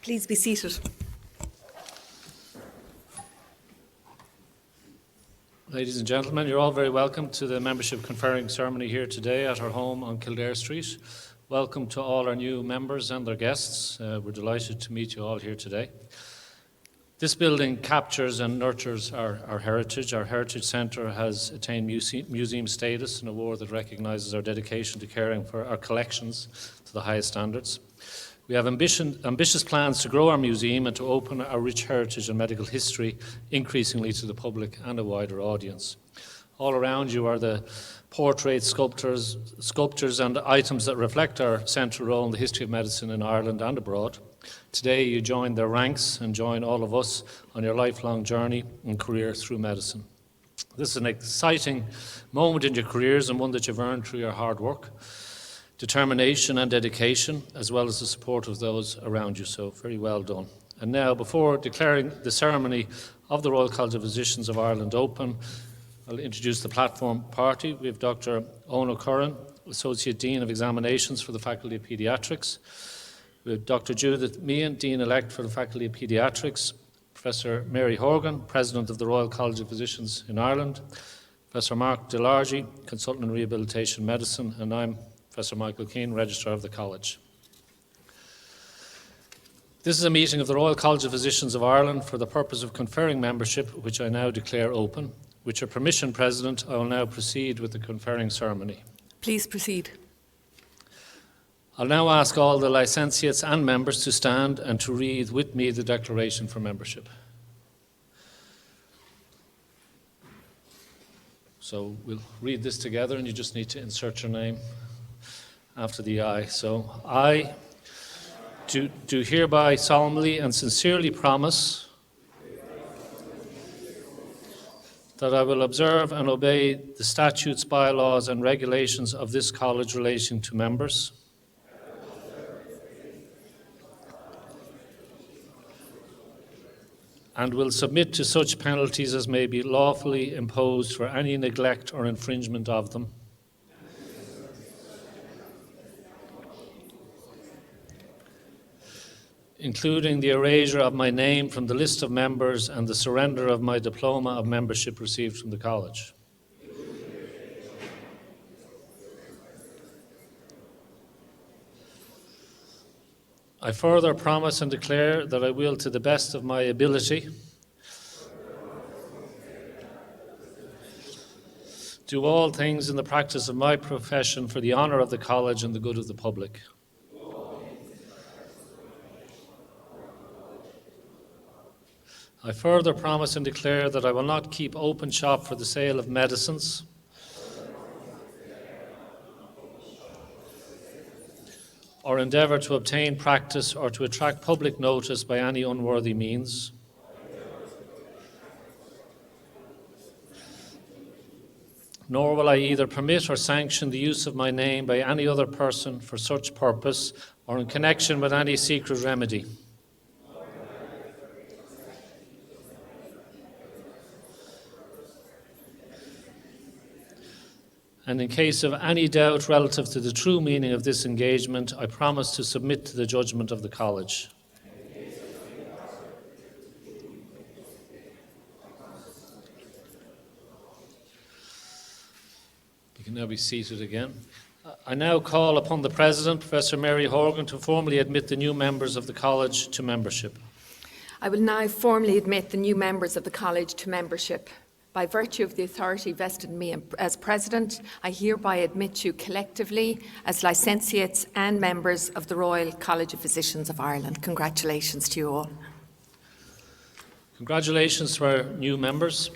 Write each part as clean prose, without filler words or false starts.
Please be seated. Ladies and gentlemen, you're all very welcome to the membership conferring ceremony here today at our home on Kildare Street. Welcome to all our new members and their guests. We're delighted to meet you all here today. This building captures and nurtures our heritage. Our Heritage Centre has attained museum status, an award that recognises our dedication to caring for our collections to the highest standards. We have ambitious plans to grow our museum and to open our rich heritage and medical history increasingly to the public and a wider audience. All around you are the portraits, sculptures and items that reflect our central role in the history of medicine in Ireland and abroad. Today you join their ranks and join all of us on your lifelong journey and career through medicine. This is an exciting moment in your careers and one that you've earned through your hard work, determination and dedication, as well as the support of those around you. So very well done. And now, before declaring the ceremony of the Royal College of Physicians of Ireland open, I'll introduce the platform party. We have Dr. Owen O'Curran, Associate Dean of Examinations for the Faculty of Paediatrics. We have Dr. Judith Meehan, Dean-elect for the Faculty of Paediatrics. Professor Mary Horgan, President of the Royal College of Physicians in Ireland. Professor Mark Delargy, Consultant in Rehabilitation Medicine. And I'm Professor Michael Keane, Registrar of the College. This is a meeting of the Royal College of Physicians of Ireland for the purpose of conferring membership, which I now declare open. With your permission, President, I will now proceed with the conferring ceremony. Please proceed. I'll now ask all the licentiates and members to stand and to read with me the declaration for membership. So we'll read this together and you just need to insert your name after the I. So I do hereby solemnly and sincerely promise that I will observe and obey the statutes, bylaws and regulations of this college relating to members, and will submit to such penalties as may be lawfully imposed for any neglect or infringement of them, including the erasure of my name from the list of members and the surrender of my diploma of membership received from the college. I further promise and declare that I will, to the best of my ability, do all things in the practice of my profession for the honour of the college and the good of the public. I further promise and declare that I will not keep open shop for the sale of medicines, or endeavour to obtain practice or to attract public notice by any unworthy means, nor will I either permit or sanction the use of my name by any other person for such purpose or in connection with any secret remedy. And in case of any doubt relative to the true meaning of this engagement, I promise to submit to the judgment of the college. You can now be seated again. I now call upon the President, Professor Mary Horgan, to formally admit the new members of the college to membership. I will now formally admit the new members of the college to membership. By virtue of the authority vested in me as President, I hereby admit you collectively as licentiates and members of the Royal College of Physicians of Ireland. Congratulations to you all. Congratulations to our new members.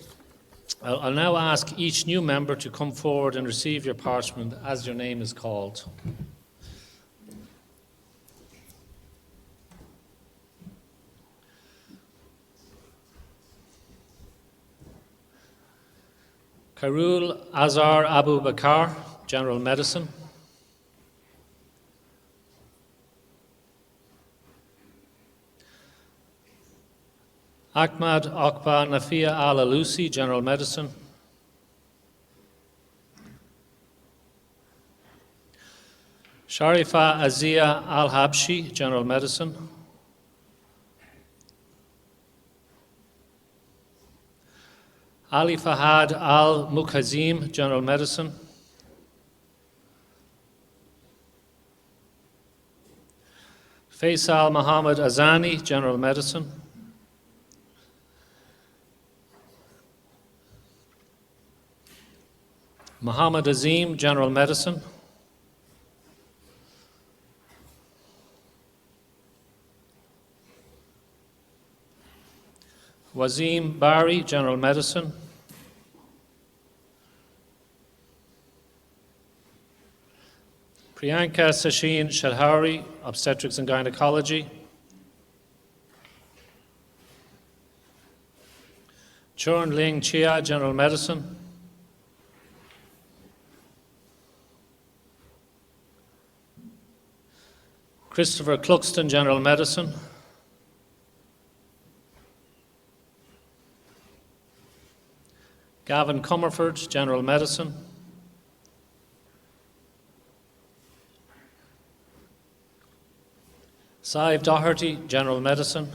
I'll now ask each new member to come forward and receive your parchment as your name is called. Khairul Azhar Abu Bakar, General Medicine. Ahmad Akbar Nafia Al-Alusi, General Medicine. Sharifa Azia Al-Habshi, General Medicine. Ali Fahad Al Mukhazim, General Medicine. Faisal Muhammad Azani, General Medicine. Muhammad Azim, General Medicine. Wazim Bari, General Medicine. Priyanka Sachin Shadhari, Obstetrics and Gynecology. Churn Ling Chia, General Medicine. Christopher Cluxton, General Medicine. Gavin Comerford, General Medicine. Saif Doherty, General Medicine.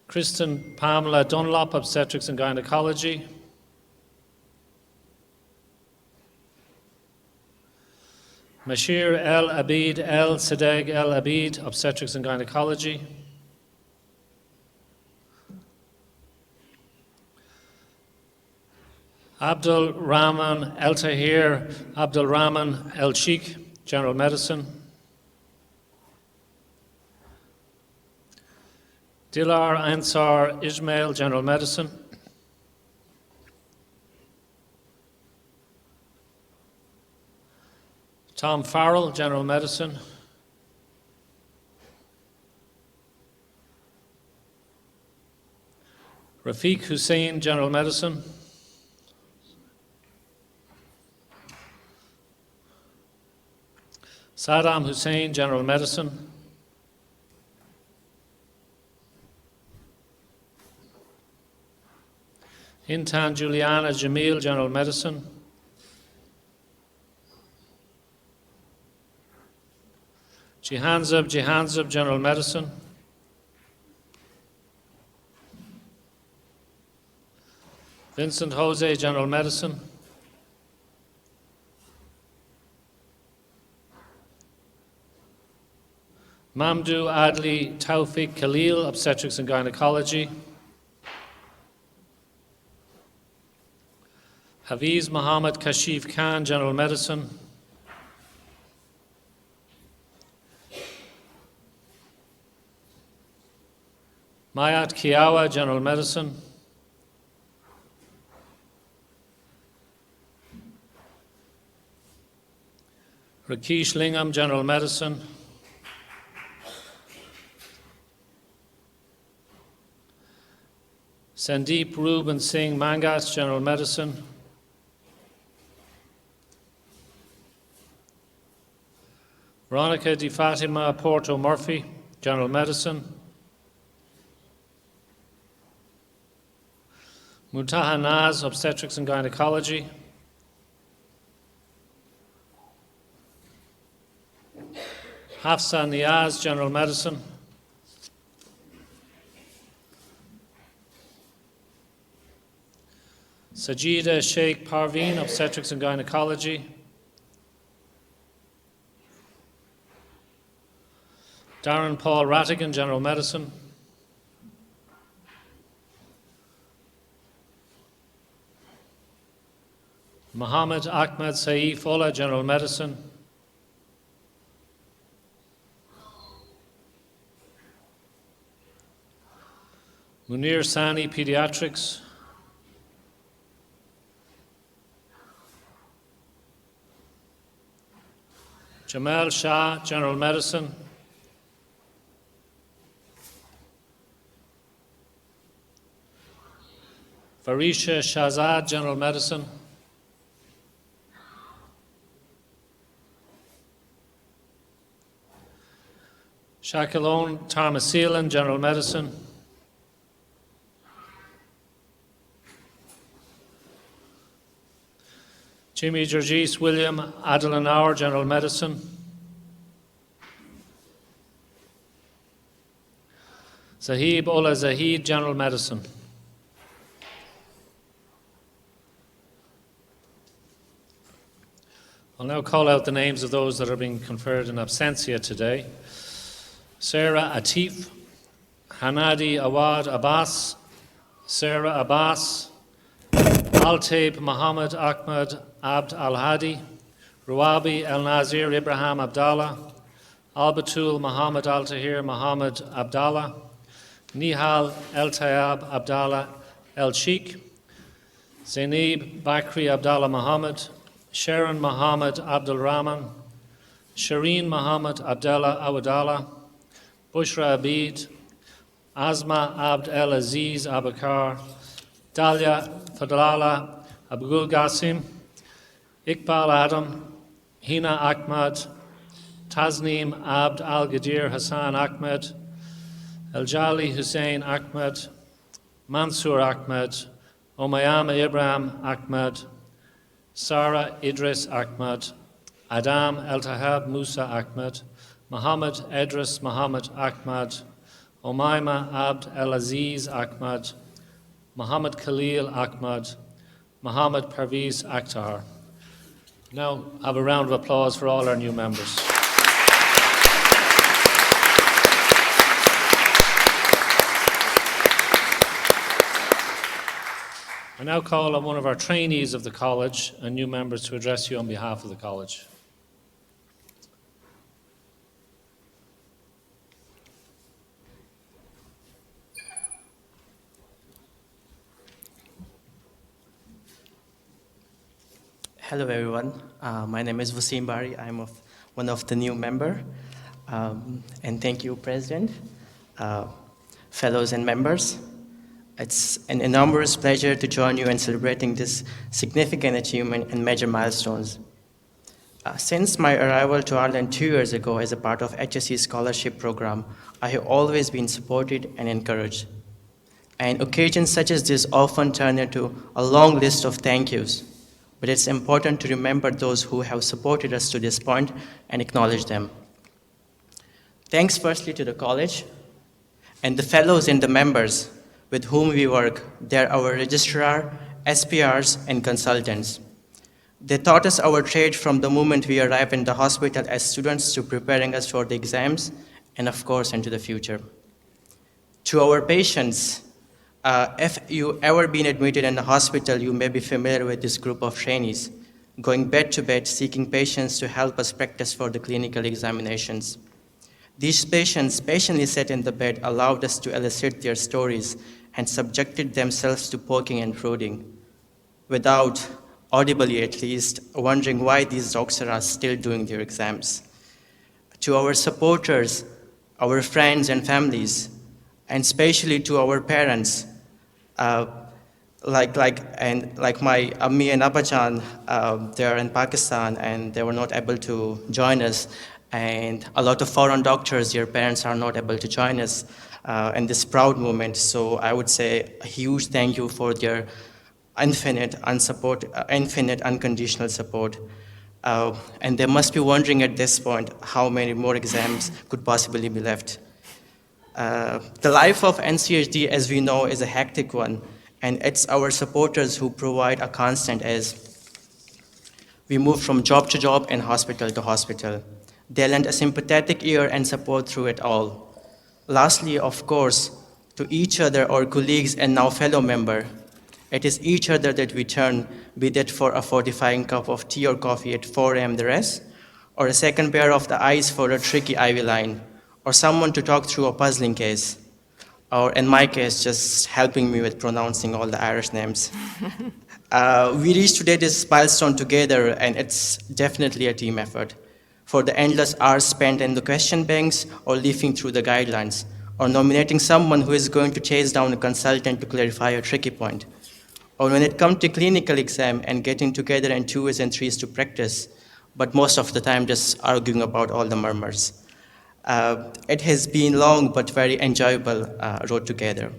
Kristen Pamela Dunlop, Obstetrics and Gynecology. Mashir El Abid El Sadeg El Abid, Obstetrics and Gynecology. Abdul Rahman El Tahir Abdul Rahman El Sheikh, General Medicine. Dilar Ansar Ismail, General Medicine. Tom Farrell, General Medicine. Rafiq Hussain, General Medicine. Saddam Hussein, General Medicine. Intan Juliana Jamil, General Medicine. Jihanzab, General Medicine. Vincent Jose, General Medicine. Mamdou Adli Taufik Khalil, Obstetrics and Gynecology. Hafiz Muhammad Kashif Khan, General Medicine. Mayat Kiawa, General Medicine. Rakesh Lingam, General Medicine. Sandeep Ruben Singh Mangas, General Medicine. Veronica Di Fatima Porto Murphy, General Medicine. Muntaha Naz, Obstetrics and Gynecology. Hafsa Niaz, General Medicine. Sajida Sheikh Parveen, Obstetrics and Gynecology. Darren Paul Rattigan, General Medicine. Mohammed Ahmed Saif Ola, General Medicine. Munir Sani, Pediatrics. Jamal Shah, General Medicine. Farisha Shahzad, General Medicine. Shakilone Tarmasilan, General Medicine. Jimmy Georgis William Adelanauer, General Medicine. Sahib Ola Zahid, General Medicine. I'll now call out the names of those that are being conferred in absentia today. Sarah Atif, Hanadi Awad Abbas, Sarah Abbas, Altaib Muhammad Ahmad Abd Al-Hadi, Ruabi El-Nazir Ibrahim Abdallah, Albatul Muhammad Al-Tahir Muhammad Abdallah, Nihal El-Tayyab Abdallah El-Sheikh, Zainib Bakri Abdallah Muhammad, Sharon Muhammad Abdul Rahman, Shireen Muhammad Abdallah Awadallah, Bushra Abid, Asma Abd El Aziz Abakar, Dalia Fadlala Abdul Qasim, Iqbal Adam, Hina Ahmad, Tasneem Abd Al Gadir Hassan Ahmed, El Jali Hussein Ahmed, Mansour Ahmed, Omayama Ibrahim Ahmed, Sarah Idris Ahmed, Adam El-Tahab Musa Ahmed, Muhammad Idris Muhammad Ahmed, Omaima Abd El-Aziz Ahmed, Muhammad Khalil Ahmed, Muhammad Parviz Akhtar. Now have a round of applause for all our new members. I now call on one of our trainees of the college and new members to address you on behalf of the college. Hello everyone, my name is Wasim Bari. I'm one of the new member. And thank you, President, fellows and members. It's an enormous pleasure to join you in celebrating this significant achievement and major milestones. Since my arrival to Ireland 2 years ago as a part of HSE scholarship program, I have always been supported and encouraged. And occasions such as this often turn into a long list of thank yous, but it's important to remember those who have supported us to this point and acknowledge them. Thanks firstly to the college and the fellows and the members with whom we work. They're our registrar, SPRs, and consultants. They taught us our trade from the moment we arrived in the hospital as students to preparing us for the exams and, of course, into the future. To our patients, if you ever been admitted in the hospital, you may be familiar with this group of trainees, going bed to bed, seeking patients to help us practice for the clinical examinations. These patients patiently sat in the bed, allowed us to elicit their stories, and subjected themselves to poking and prodding, without, audibly at least, wondering why these doctors are still doing their exams. To our supporters, our friends and families, and especially to our parents, like my Ammi and Abbajan, they are in Pakistan and they were not able to join us. And a lot of foreign doctors, their parents are not able to join us in this proud moment. So I would say a huge thank you for their infinite unconditional support. And they must be wondering at this point how many more exams could possibly be left. The life of NCHD, as we know, is a hectic one, and it's our supporters who provide a constant as we move from job to job and hospital to hospital. They lend a sympathetic ear and support through it all. Lastly, of course, to each other, our colleagues and now fellow member, it is each other that we turn, be that for a fortifying cup of tea or coffee at 4 a.m. the rest, or a second pair of the eyes for a tricky IV line, or someone to talk through a puzzling case, or in my case, just helping me with pronouncing all the Irish names. We reached today this milestone together, and it's definitely a team effort. For the endless hours spent in the question banks, or leafing through the guidelines, or nominating someone who is going to chase down a consultant to clarify a tricky point, or when it comes to clinical exam and getting together in 2s and 3s to practice, but most of the time just arguing about all the murmurs. It has been long but very enjoyable road together.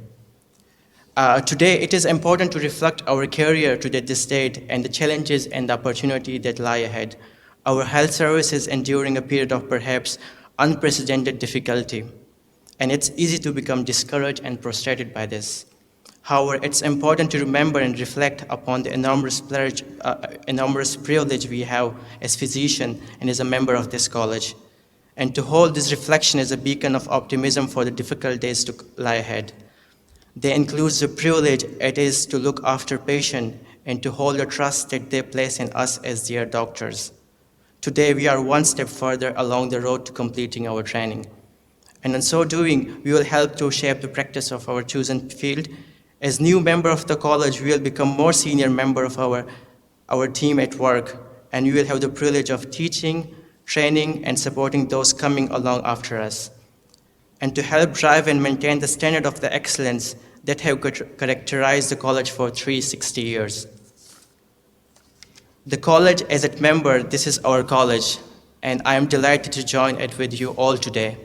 Today, it is important to reflect our career to this date and the challenges and the opportunity that lie ahead. Our health service is enduring a period of perhaps unprecedented difficulty. and it's easy to become discouraged and frustrated by this. However, it's important to remember and reflect upon the enormous privilege we have as physicians and as a member of this college, and to hold this reflection as a beacon of optimism for the difficult days to lie ahead. They include the privilege it is to look after patients and to hold the trust that they place in us as their doctors. Today, we are one step further along the road to completing our training. And in so doing, we will help to shape the practice of our chosen field. As new member of the college, we will become more senior member of our team at work, and we will have the privilege of teaching, training, and supporting those coming along after us, and to help drive and maintain the standard of the excellence that have characterized the college for 360 years. The college, as its member, this is our college, and I am delighted to join it with you all today,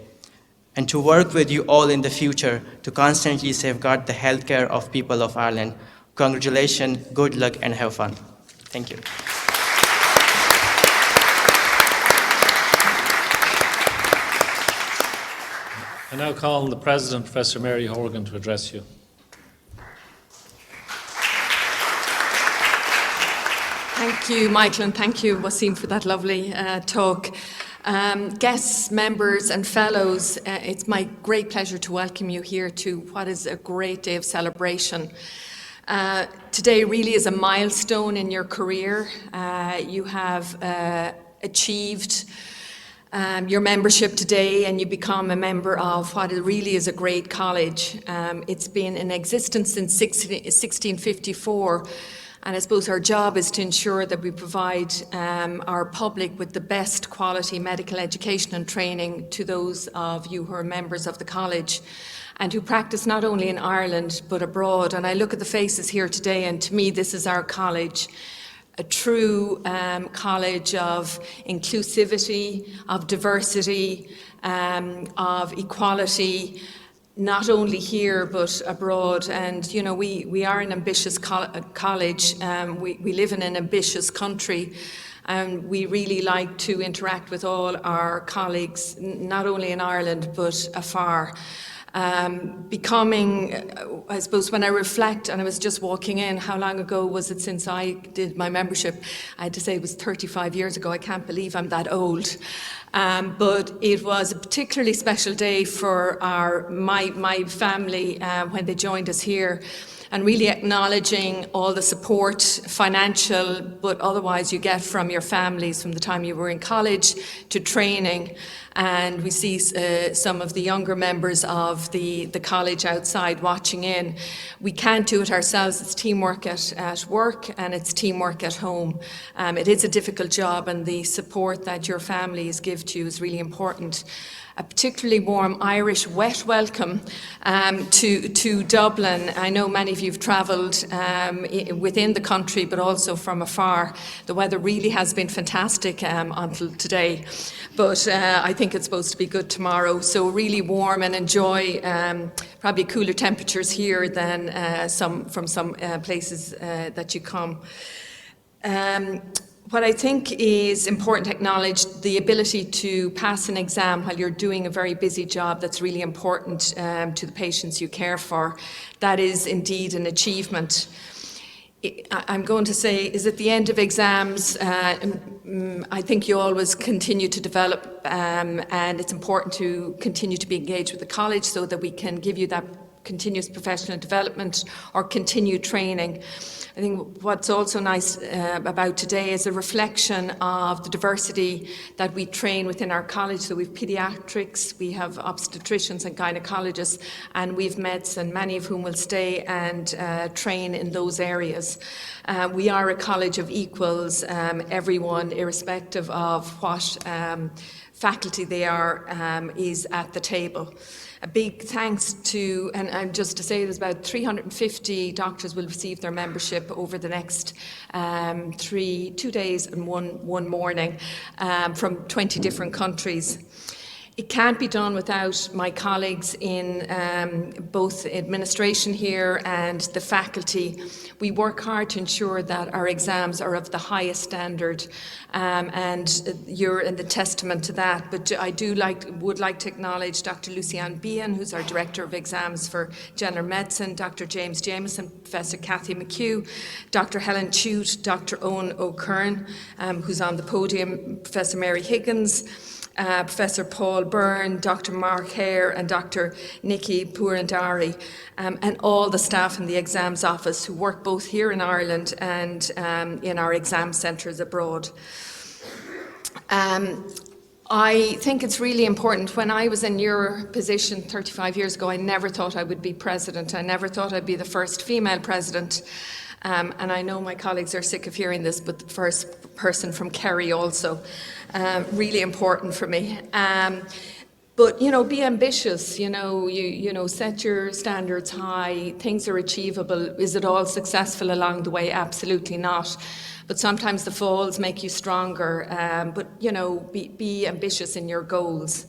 and to work with you all in the future to constantly safeguard the healthcare of people of Ireland. Congratulations, good luck, and have fun. Thank you. I now call on the President, Professor Mary Horgan, to address you. Thank you, Michael, and thank you, Wasim, for that lovely talk. Guests, members and fellows, it's my great pleasure to welcome you here to what is a great day of celebration. Today really is a milestone in your career. You have achieved your membership today, and you become a member of what really is a great college. It's been in existence since 1654. And I suppose our job is to ensure that we provide our public with the best quality medical education and training to those of you who are members of the college and who practice not only in Ireland but abroad. And I look at the faces here today, and to me this is our college, a true college of inclusivity, of diversity, of equality, not only here but abroad. And you know, we are an ambitious college. We live in an ambitious country, and we really like to interact with all our colleagues, not only in Ireland but afar. Becoming, I suppose, when I reflect, and I was just walking in, how long ago was it since I did my membership? I had to say it was 35 years ago. I can't believe I'm that old. But it was a particularly special day for my family when they joined us here, and really acknowledging all the support, financial, but otherwise you get from your families from the time you were in college to training. And we see some of the younger members of the college outside watching in. We can't do it ourselves. It's teamwork at work, and it's teamwork at home. It is a difficult job, and the support that your families give to you is really important. A particularly warm Irish wet welcome to Dublin. I know many of you have travelled within the country, but also from afar. The weather really has been fantastic until today, but I think it's supposed to be good tomorrow. So really warm, and enjoy probably cooler temperatures here than from some places that you come. What I think is important to acknowledge, the ability to pass an exam while you're doing a very busy job that's really important to the patients you care for. That is indeed an achievement. I'm going to say, is at the end of exams, I think you always continue to develop, and it's important to continue to be engaged with the college so that we can give you that continuous professional development or continued training. I think what's also nice about today is a reflection of the diversity that we train within our college. So we have paediatrics, we have obstetricians and gynecologists, and we have medicine, many of whom will stay and train in those areas. We are a college of equals, everyone, irrespective of what faculty they are, is at the table. A big thanks to, and just to say, there's about 350 doctors will receive their membership over the next 2 days and one morning from 20 different countries. It can't be done without my colleagues in both administration here and the faculty. We work hard to ensure that our exams are of the highest standard, and you're in the testament to that. But I would like to acknowledge Dr. Lucianne Behan, who's our Director of Exams for General Medicine, Dr. James Jameson, Professor Cathy McHugh, Dr. Helen Chute, Dr. Owen O'Kern, who's on the podium, Professor Mary Higgins, Professor Paul Byrne, Dr. Mark Hare and Dr. Nikki Purandari, and all the staff in the exams office who work both here in Ireland and in our exam centres abroad. I think it's really important. When I was in your position 35 years ago, I never thought I would be president. I never thought I'd be the first female president. And I know my colleagues are sick of hearing this, but the first person from Kerry also. Really important for me. But, you know, be ambitious, you know, set your standards high, things are achievable. Is it all successful along the way? Absolutely not. But sometimes the falls make you stronger, but, you know, be ambitious in your goals.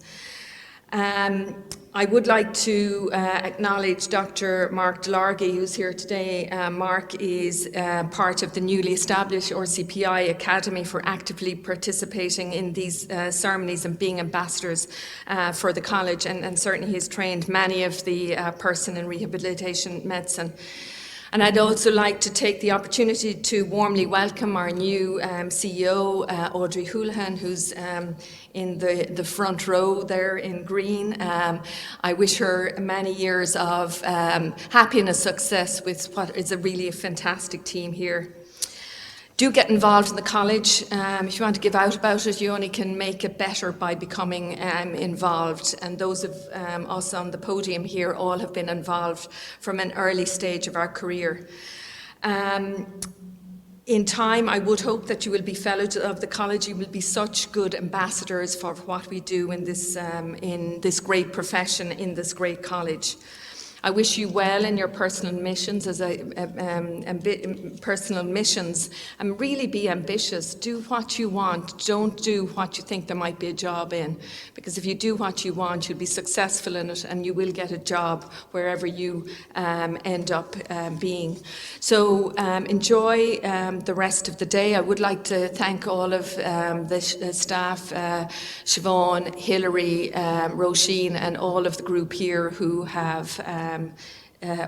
I would like to acknowledge Dr. Mark Delargy, who's here today. Mark is part of the newly established MRCPI Academy for actively participating in these ceremonies and being ambassadors for the college, and certainly he's trained many of the person in rehabilitation medicine. And I'd also like to take the opportunity to warmly welcome our new CEO, Audrey Houlihan, who's in the front row there in green. I wish her many years of happiness, success with what is a fantastic team here. Do get involved in the college. If you want to give out about it, you only can make it better by becoming involved. And those of us on the podium here all have been involved from an early stage of our career. In time, I would hope that you will be fellows of the college. You will be such good ambassadors for what we do in this great profession, in this great college. I wish you well in your personal missions and really be ambitious. Do what you want. Don't do what you think there might be a job in, because if you do what you want, you'll be successful in it and you will get a job wherever you end up being. So enjoy the rest of the day. I would like to thank all of the staff, Siobhan, Hilary, Roisin, and all of the group here who have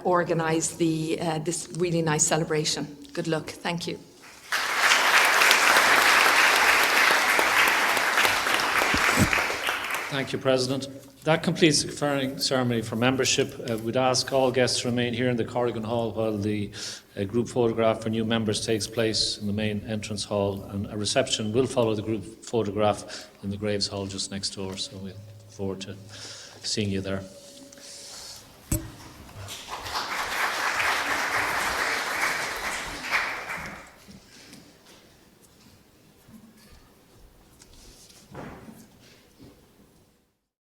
organised this really nice celebration. Good luck. Thank you. Thank you, President. That completes the conferring ceremony for membership. We'd ask all guests to remain here in the Corrigan Hall while the group photograph for new members takes place in the main entrance hall, and a reception will follow the group photograph in the Graves Hall just next door, so we look forward to seeing you there.